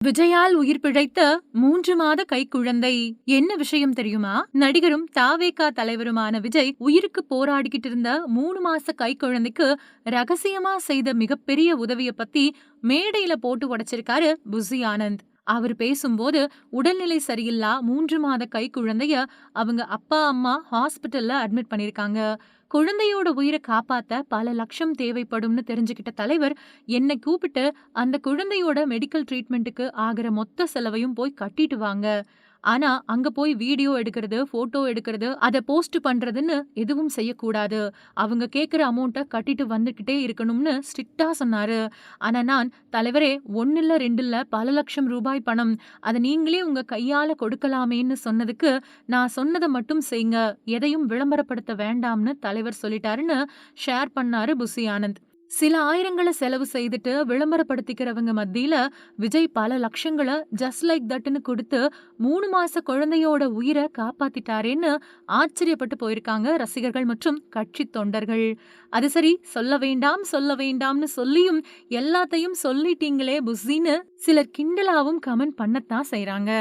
விஜயால் உயிர் பிழைத்த 3 மாத கைக்குழந்தை. என்ன விஷயம் தெரியுமா? நடிகரும் தாவேகா தலைவருமான விஜய் உயிருக்கு போராடிக்கிட்டு இருந்த 3 மாச கைக்குழந்தைக்கு ரகசியமா செய்த மிகப்பெரிய உதவிய பத்தி மேடையில போட்டு உடைச்சிருக்காரு புஸ்ஸி ஆனந்த். அவர் பேசும்போது உடல்நிலை சரியில்லா 3 மாத கைக்குழந்தைய அவங்க அப்பா அம்மா ஹாஸ்பிட்டல்ல அட்மிட் பண்ணிருக்காங்க. குழந்தையோட உயிரை காப்பாத்த பல லட்சம் தேவைப்படும்னு தெரிஞ்சுக்கிட்ட தலைவர் என்னை கூப்பிட்டு அந்த குழந்தையோட மெடிக்கல் ட்ரீட்மெண்ட்டுக்கு ஆகிற மொத்த செலவையும் போய் கட்டிட்டு வாங்க. ஆனா அங்க போய் வீடியோ எடுக்கிறது, போட்டோ எடுக்கிறது, அத போஸ்ட் பண்றதுன்னு எதுவும் செய்யக்கூடாது. அவங்க கேக்குற அமௌண்ட்ட கட்டிட்டு வந்துகிட்டே இருக்கணும்னு ஸ்ட்ரிக்ட்டா சொன்னாரு. ஆனா நான், தலைவரே 1 இல்ல 2 இல்ல பல லட்சம் ரூபாய் பணம். அத நீங்களே உங்க கையால கொடுக்கலாமேன்னு சொன்னதுக்கு, நான் சொன்னத மட்டும் செய்ங்க. எதையும் விளம்பரப்படுத்த வேண்டாம்னு தலைவர் சொல்லிட்டாருன்னு ஷேர் பண்ணாரு புஸ்ஸி ஆனந்த். சில ஆயிரங்கள செலவு செய்துட்டு விளம்பரப்படுத்திக்கிறவங்க மத்தியில விஜய் பல லட்சங்கள ஜஸ்ட் லைக் தட்ன்னு குடுத்து 3 மாச குழந்தையோட உயிரை காப்பாத்திட்டாரேன்னு ஆச்சரியப்பட்டு போயிருக்காங்க ரசிகர்கள் மற்றும் கட்சி தொண்டர்கள். அது சரி, சொல்ல வேண்டாம் சொல்ல வேண்டாம்னு சொல்லியும் எல்லாத்தையும் சொல்லிட்டீங்களே புஸ்ஸின்னு சிலர் கிண்டலாவும் கமெண்ட் பண்ணத்தான் செய்றாங்க.